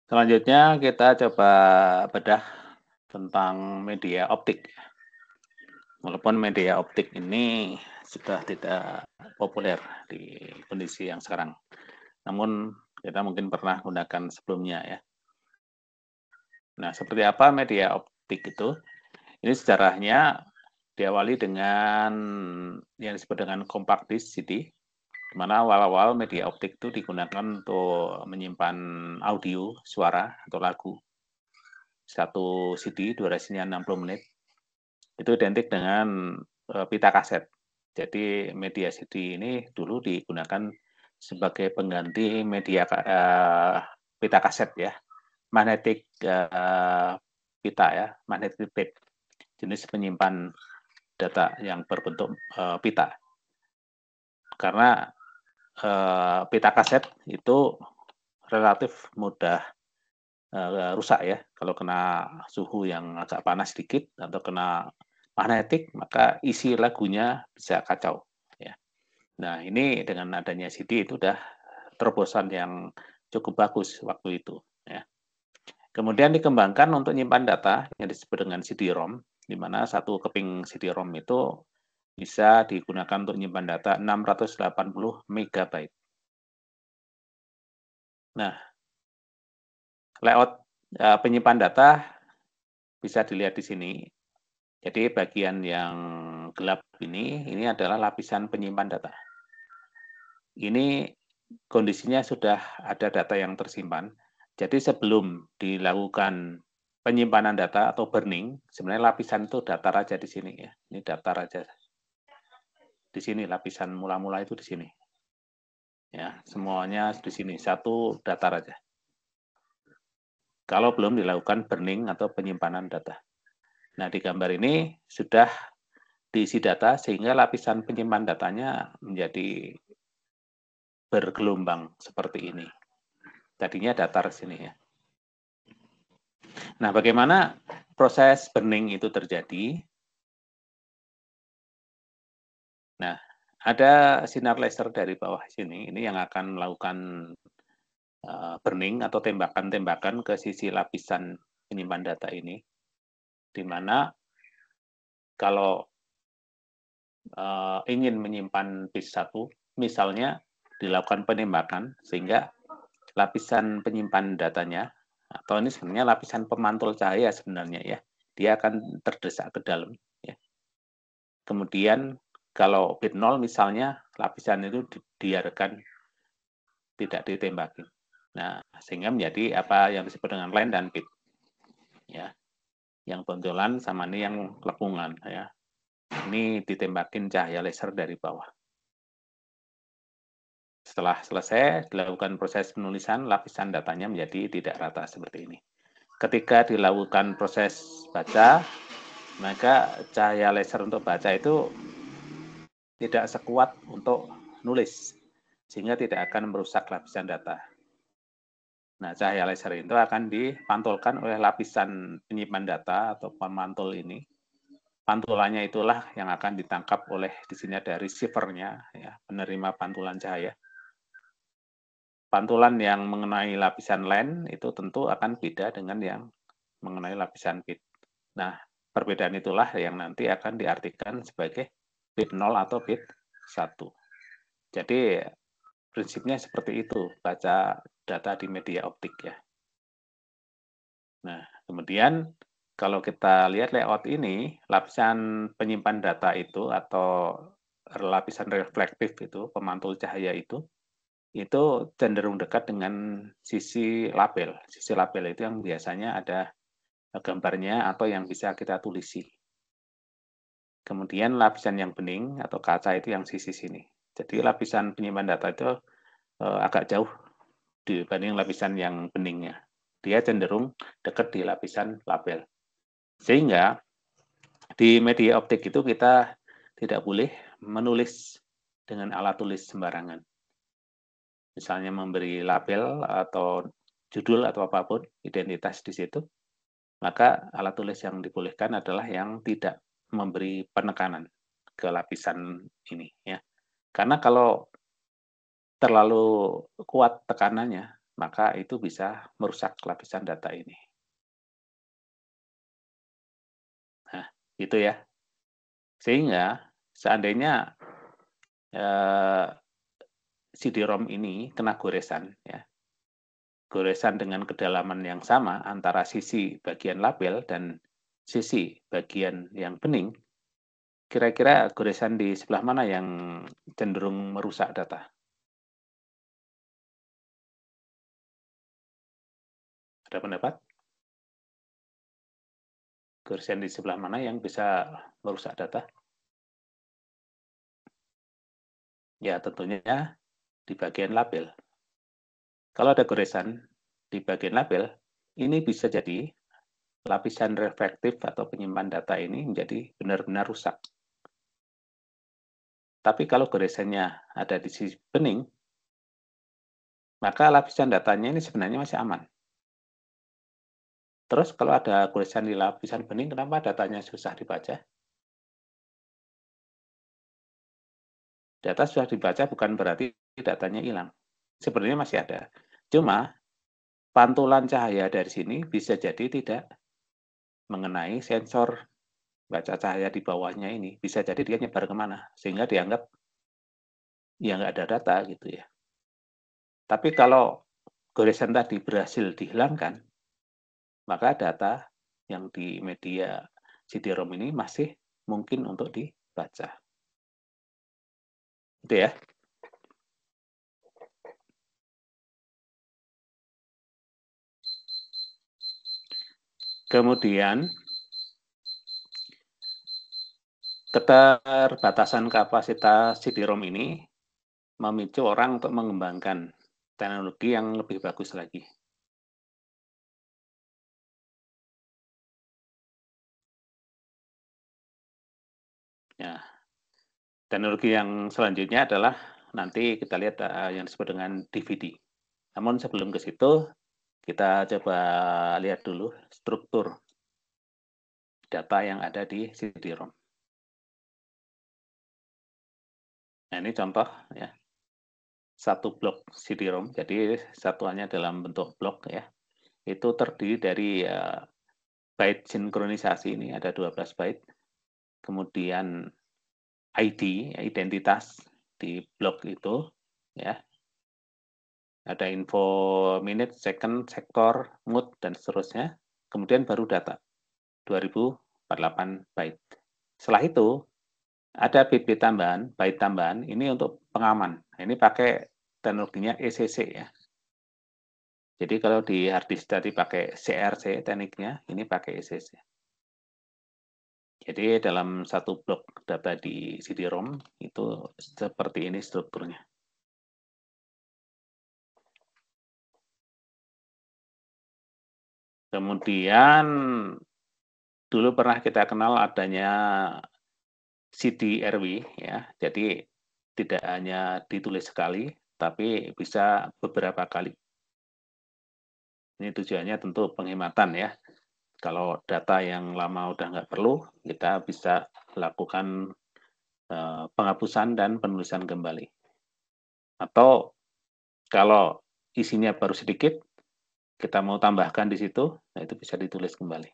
Selanjutnya kita coba bedah tentang media optik. Walaupun media optik ini sudah tidak populer di kondisi yang sekarang. Namun kita mungkin pernah gunakan sebelumnya ya. Nah, seperti apa media optik itu? Ini sejarahnya diawali dengan yang disebut dengan compact disc CD, di mana awal-awal media optik itu digunakan untuk menyimpan audio, suara, atau lagu. Satu CD durasinya 60 menit, itu identik dengan pita kaset. Jadi media CD ini dulu digunakan sebagai pengganti media pita kaset ya, magnetic pita ya, magnetic tape, jenis penyimpan data yang berbentuk pita. Karena pita kaset itu relatif mudah rusak ya, kalau kena suhu yang agak panas sedikit atau kena magnetik, maka isi lagunya bisa kacau ya. Nah, ini dengan adanya CD itu udah terobosan yang cukup bagus waktu itu ya. Kemudian dikembangkan untuk nyimpan data yang disebut dengan CD-ROM, di mana satu keping CD-ROM itu bisa digunakan untuk menyimpan data 680 MB. Nah, layout penyimpan data bisa dilihat di sini. Jadi bagian yang gelap ini adalah lapisan penyimpan data. Ini kondisinya sudah ada data yang tersimpan. Jadi sebelum dilakukan penyimpanan data atau burning, sebenarnya lapisan itu datar aja di sini ya. Ini datar aja. Di sini lapisan mula-mula itu di sini. Ya, semuanya di sini, satu datar aja. Kalau belum dilakukan burning atau penyimpanan data. Nah, di gambar ini sudah diisi data sehingga lapisan penyimpan datanya menjadi bergelombang seperti ini. Tadinya datar sini ya. Nah, bagaimana proses burning itu terjadi? Nah, ada sinar laser dari bawah sini, ini yang akan melakukan burning atau tembakan-tembakan ke sisi lapisan penyimpan data ini, di mana kalau ingin menyimpan bit 1, misalnya dilakukan penembakan, sehingga lapisan penyimpan datanya, atau ini sebenarnya lapisan pemantul cahaya sebenarnya ya, dia akan terdesak ke dalam. Ya. Kemudian kalau bit 0 misalnya, lapisan itu dibiarkan tidak ditembaki. Nah, sehingga menjadi apa yang disebut dengan line dan bit. Ya. Yang bentulan sama ini yang lepungan. Ya. Ini ditembakin cahaya laser dari bawah. Setelah selesai, dilakukan proses penulisan, lapisan datanya menjadi tidak rata seperti ini. Ketika dilakukan proses baca, maka cahaya laser untuk baca itu tidak sekuat untuk nulis, sehingga tidak akan merusak lapisan data. Nah, cahaya laser itu akan dipantulkan oleh lapisan penyimpan data atau pemantul ini. Pantulannya itulah yang akan ditangkap oleh di sini ada receiver-nya, ya, penerima pantulan cahaya. Pantulan yang mengenai lapisan LAN itu tentu akan beda dengan yang mengenai lapisan bit. Nah, perbedaan itulah yang nanti akan diartikan sebagai bit 0 atau bit 1. Jadi prinsipnya seperti itu, baca data di media optik ya. Nah, kemudian kalau kita lihat layout ini, lapisan penyimpan data itu atau lapisan reflektif itu, pemantul cahaya itu cenderung dekat dengan sisi label. Sisi label itu yang biasanya ada gambarnya atau yang bisa kita tulisi. Kemudian lapisan yang bening atau kaca itu yang sisi sini. Jadi lapisan penyimpan data itu agak jauh dibanding lapisan yang beningnya. Dia cenderung dekat di lapisan label. Sehingga di media optik itu kita tidak boleh menulis dengan alat tulis sembarangan. Misalnya memberi label atau judul atau apapun, identitas di situ, maka alat tulis yang dibolehkan adalah yang tidak memberi penekanan ke lapisan ini ya. Karena kalau terlalu kuat tekanannya, maka itu bisa merusak lapisan data ini. Nah, itu ya. Sehingga seandainya eh, CD-ROM ini kena goresan, ya, goresan dengan kedalaman yang sama antara sisi bagian label dan sisi bagian yang bening, kira-kira goresan di sebelah mana yang cenderung merusak data? Ada pendapat? Goresan di sebelah mana yang bisa merusak data? Ya, tentunya di bagian label. Kalau ada goresan di bagian label, ini bisa jadi lapisan reflektif atau penyimpan data ini menjadi benar-benar rusak. Tapi kalau goresannya ada di sisi bening, maka lapisan datanya ini sebenarnya masih aman. Terus kalau ada goresan di lapisan bening, kenapa datanya susah dibaca? Data susah dibaca bukan berarti datanya hilang. Sebenarnya masih ada. Cuma pantulan cahaya dari sini bisa jadi tidak mengenai sensor baca cahaya di bawahnya ini. Bisa jadi dia nyebar kemana, sehingga dianggap ya nggak ada data gitu ya. Tapi kalau goresan tadi berhasil dihilangkan, maka data yang di media CD-ROM ini masih mungkin untuk dibaca. Itu ya. Kemudian keterbatasan kapasitas CD-ROM ini memicu orang untuk mengembangkan teknologi yang lebih bagus lagi. Ya, teknologi yang selanjutnya adalah nanti kita lihat yang disebut dengan DVD. Namun sebelum ke situ, kita coba lihat dulu struktur data yang ada di CD-ROM. Nah, ini contoh ya. Satu blok CD-ROM, jadi satuannya dalam bentuk blok ya. Itu terdiri dari byte sinkronisasi, ini ada 12 byte. Kemudian ID, identitas di blok itu ya. Ada info minute, second, sektor, mood, dan seterusnya. Kemudian baru data, 2048 byte. Setelah itu, ada bit tambahan, byte tambahan, ini untuk pengaman. Ini pakai teknologinya ECC ya. Jadi kalau di hard disk tadi pakai CRC tekniknya, ini pakai ECC. Jadi dalam satu blok data di CD-ROM itu seperti ini strukturnya. Kemudian dulu pernah kita kenal adanya CD-RW ya. Jadi tidak hanya ditulis sekali, tapi bisa beberapa kali. Ini tujuannya tentu penghematan ya. Kalau data yang lama udah nggak perlu, kita bisa lakukan penghapusan dan penulisan kembali. Atau kalau isinya baru sedikit, kita mau tambahkan di situ, nah itu bisa ditulis kembali.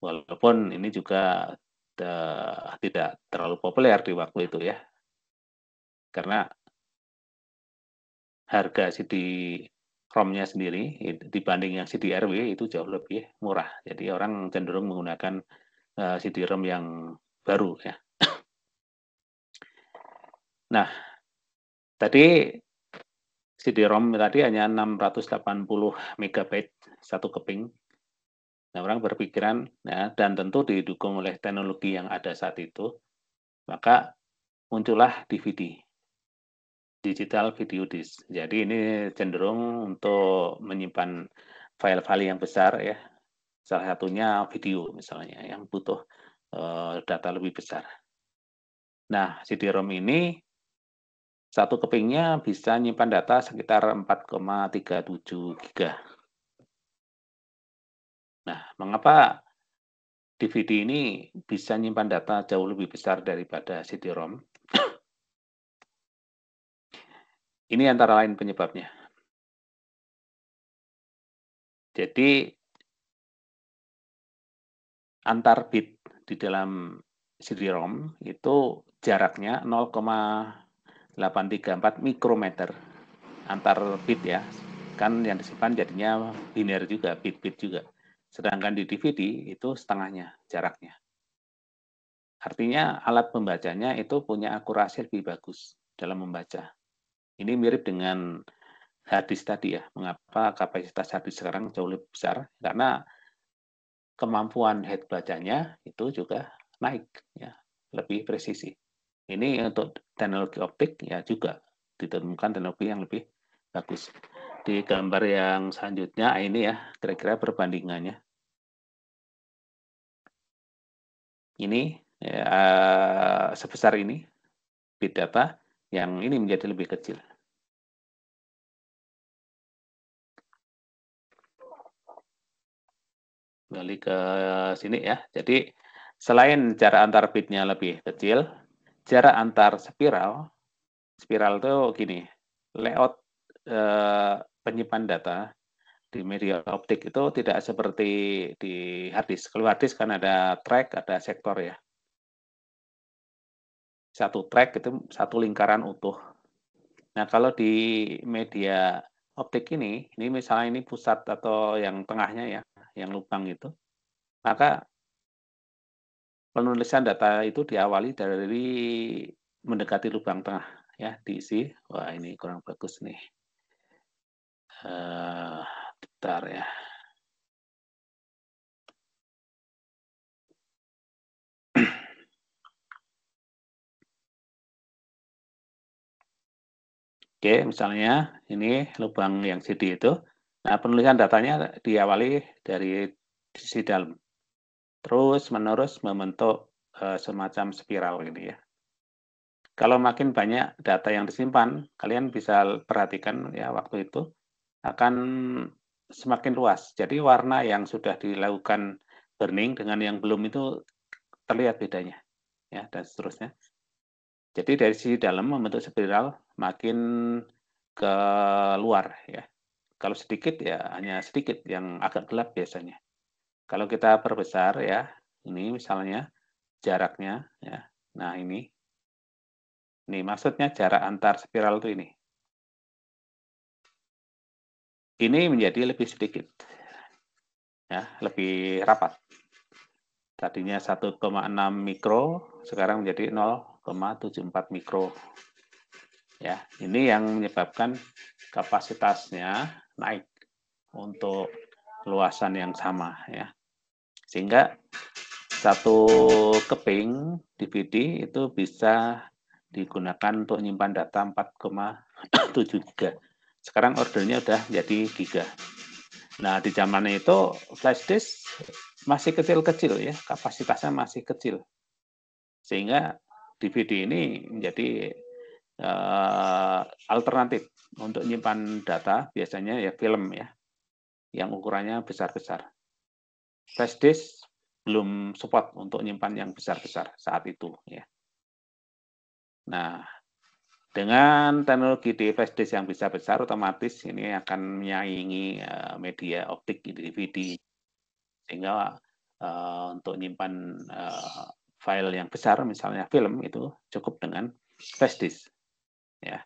Walaupun ini juga tidak terlalu populer di waktu itu ya, karena harga CD-ROM-nya sendiri dibanding yang CD-RW itu jauh lebih murah. Jadi orang cenderung menggunakan CD-ROM yang baru ya. Nah, tadi CD-ROM tadi hanya 680 MB satu keping. Nah, orang berpikiran ya, dan tentu didukung oleh teknologi yang ada saat itu, maka muncullah DVD, digital video disk. Jadi ini cenderung untuk menyimpan file-file yang besar ya. Salah satunya video misalnya yang butuh data lebih besar. Nah, CD-ROM ini satu kepingnya bisa nyimpan data sekitar 4,37 giga. Nah, mengapa DVD ini bisa nyimpan data jauh lebih besar daripada CD-ROM? Ini antara lain penyebabnya. Jadi antar bit di dalam CD-ROM itu jaraknya 0,834 mikrometer antar bit ya. Kan yang disimpan jadinya biner juga, bit-bit juga. Sedangkan di DVD itu setengahnya jaraknya. Artinya alat pembacanya itu punya akurasi lebih bagus dalam membaca. Ini mirip dengan hard disk tadi ya. Mengapa kapasitas hard disk sekarang jauh lebih besar? Karena kemampuan head bacanya itu juga naik ya, lebih presisi. Ini untuk teknologi optik ya juga ditemukan teknologi yang lebih bagus. Di gambar yang selanjutnya ini ya kira-kira perbandingannya. Ini ya, sebesar ini bit data, yang ini menjadi lebih kecil. Kembali ke sini ya. Jadi selain jarak antar bitnya lebih kecil, jarak antar spiral itu gini, layout penyimpan data di media optik itu tidak seperti di hard disk. Kalau hard disk kan ada track, ada sektor ya. Satu track itu satu lingkaran utuh. Nah, kalau di media optik ini misalnya ini pusat atau yang tengahnya ya, yang lubang itu, maka penulisan data itu diawali dari mendekati lubang tengah ya, diisi. Wah, ini kurang bagus nih. Bentar ya. Oke, misalnya ini lubang yang CD itu. Nah, penulisan datanya diawali dari sisi dalam. Terus menerus membentuk semacam spiral gitu ya. Kalau makin banyak data yang disimpan, kalian bisa perhatikan ya waktu itu akan semakin luas. Jadi warna yang sudah dilakukan burning dengan yang belum itu terlihat bedanya ya dan seterusnya. Jadi dari sisi dalam membentuk spiral makin ke luar ya. Kalau sedikit ya hanya sedikit yang agak gelap biasanya. Kalau kita perbesar ya, ini misalnya jaraknya ya. Nah, ini maksudnya jarak antar spiral itu ini. Ini menjadi lebih sedikit. Ya, lebih rapat. Tadinya 1,6 mikro, sekarang menjadi 0,74 mikro. Ya, ini yang menyebabkan kapasitasnya naik untuk luasan yang sama ya. Sehingga satu keping DVD itu bisa digunakan untuk menyimpan data 4,7 giga. Sekarang ordernya udah jadi giga. Nah, di zaman itu flash disk masih kecil-kecil ya, kapasitasnya masih kecil. Sehingga DVD ini menjadi alternatif untuk menyimpan data, biasanya ya film ya, yang ukurannya besar-besar. Flash disk belum support untuk menyimpan yang besar-besar saat itu ya. Nah, dengan teknologi di flash disk yang bisa besar, otomatis ini akan menyaingi media optik di DVD, sehingga untuk menyimpan file yang besar, misalnya film itu cukup dengan flash disk, ya.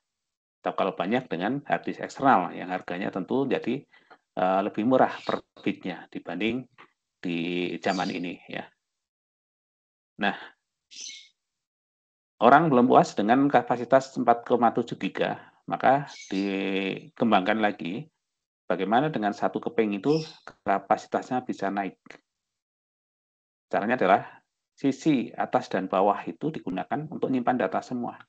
Atau kalau banyak dengan hard disk eksternal yang harganya tentu jadi lebih murah per bitnya dibanding di zaman ini, ya. Nah, orang belum puas dengan kapasitas 4,7 giga, maka dikembangkan lagi bagaimana dengan satu keping itu kapasitasnya bisa naik. Caranya adalah sisi atas dan bawah itu digunakan untuk menyimpan data semua.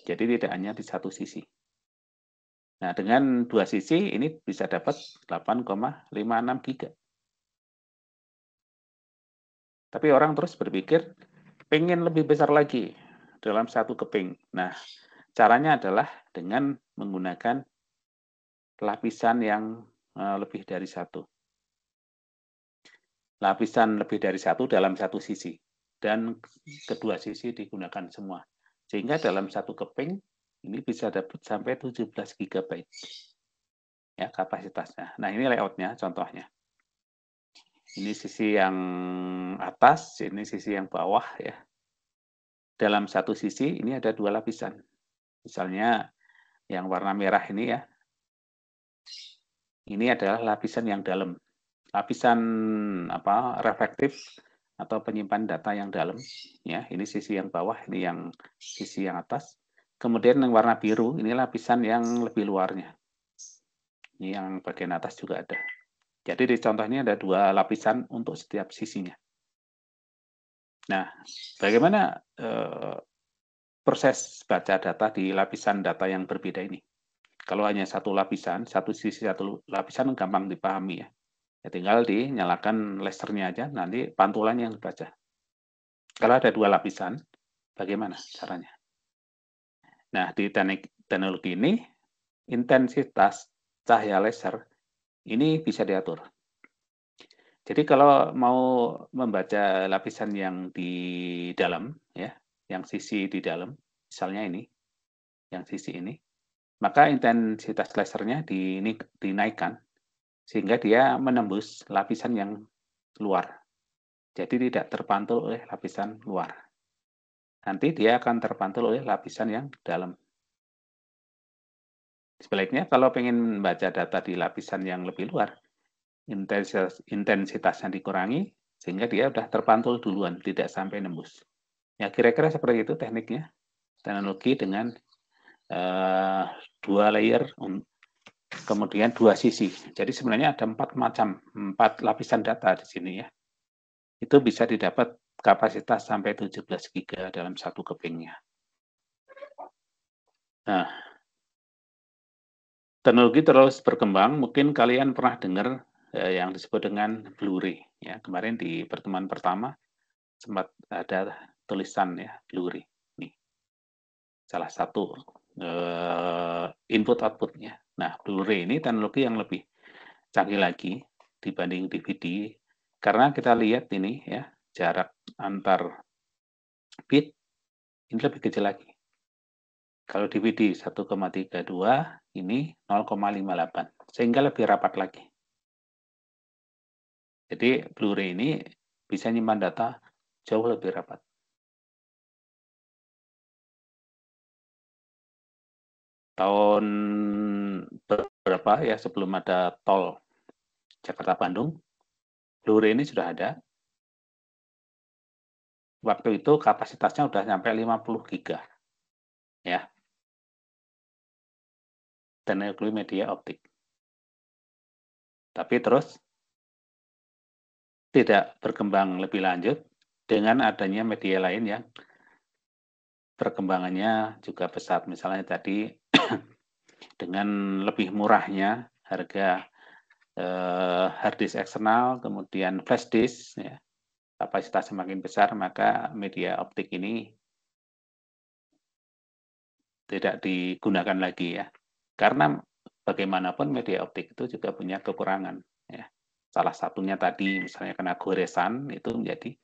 Jadi tidak hanya di satu sisi. Nah, dengan dua sisi ini bisa dapat 8,56 giga. Tapi orang terus berpikir pengen lebih besar lagi dalam satu keping. Nah, caranya adalah dengan menggunakan lapisan yang lebih dari satu. Lapisan lebih dari satu dalam satu sisi. Dan kedua sisi digunakan semua. Sehingga dalam satu keping ini bisa dapat sampai 17 GB. ya kapasitasnya. Nah, ini layoutnya contohnya. Ini sisi yang atas, ini sisi yang bawah ya. Dalam satu sisi ini ada dua lapisan. Misalnya yang warna merah ini ya, ini adalah lapisan yang dalam. Lapisan reflektif atau penyimpan data yang dalam ya. Ini sisi yang bawah, ini yang sisi yang atas. Kemudian yang warna biru ini lapisan yang lebih luarnya. Ini yang bagian atas juga ada. Jadi di contoh ini ada dua lapisan untuk setiap sisinya. Nah, bagaimana proses baca data di lapisan data yang berbeda ini? Kalau hanya satu lapisan, satu sisi satu lapisan gampang dipahami ya. Ya tinggal dinyalakan lasernya aja, nanti pantulannya yang dibaca. Kalau ada dua lapisan, bagaimana caranya? Nah, di teknologi ini, intensitas cahaya laser ini bisa diatur. Jadi kalau mau membaca lapisan yang di dalam, ya, yang sisi di dalam, misalnya ini, yang sisi ini, maka intensitas lasernya dinaikkan sehingga dia menembus lapisan yang luar. Jadi tidak terpantul oleh lapisan luar. Nanti dia akan terpantul oleh lapisan yang dalam. Sebaliknya kalau ingin membaca data di lapisan yang lebih luar, intensitasnya dikurangi sehingga dia sudah terpantul duluan, tidak sampai nembus. Ya kira-kira seperti itu tekniknya. Teknologi dengan dua layer, kemudian dua sisi. Jadi sebenarnya ada empat lapisan data di sini ya. Itu bisa didapat kapasitas sampai 17 GB dalam satu kepingnya. Nah, teknologi terus berkembang. Mungkin kalian pernah dengar yang disebut dengan Blu-ray. Ya, kemarin di pertemuan pertama sempat ada tulisan ya Blu-ray. Nih, salah satu input outputnya. Nah, Blu-ray ini teknologi yang lebih canggih lagi dibanding DVD karena kita lihat ini ya jarak antar bit ini lebih kecil lagi. Kalau DVD 1,32 ini 0,58 sehingga lebih rapat lagi. Jadi Blu-ray ini bisa nyimpan data jauh lebih rapat. Tahun berapa ya sebelum ada tol Jakarta-Bandung, Blu-ray ini sudah ada. Waktu itu kapasitasnya udah sampai 50 giga. Ya, teknologi media optik. Tapi terus tidak berkembang lebih lanjut dengan adanya media lain yang perkembangannya juga pesat. Misalnya tadi dengan lebih murahnya harga hard disk eksternal, kemudian flash disk, ya, kapasitas semakin besar, maka media optik ini tidak digunakan lagi ya. Karena bagaimanapun media optik itu juga punya kekurangan. Ya. Salah satunya tadi misalnya kena goresan itu menjadi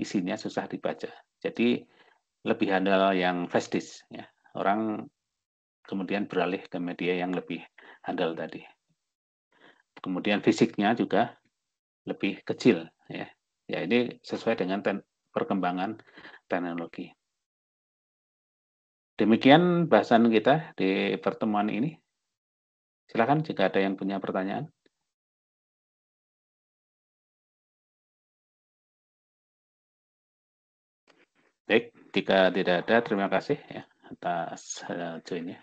isinya susah dibaca. Jadi lebih handal yang flash disk. Ya. Orang kemudian beralih ke media yang lebih handal tadi. Kemudian fisiknya juga lebih kecil. Ya, ya ini sesuai dengan perkembangan teknologi. Demikian bahasan kita di pertemuan ini. Silakan jika ada yang punya pertanyaan. Baik, jika tidak ada, terima kasih ya atas joinnya.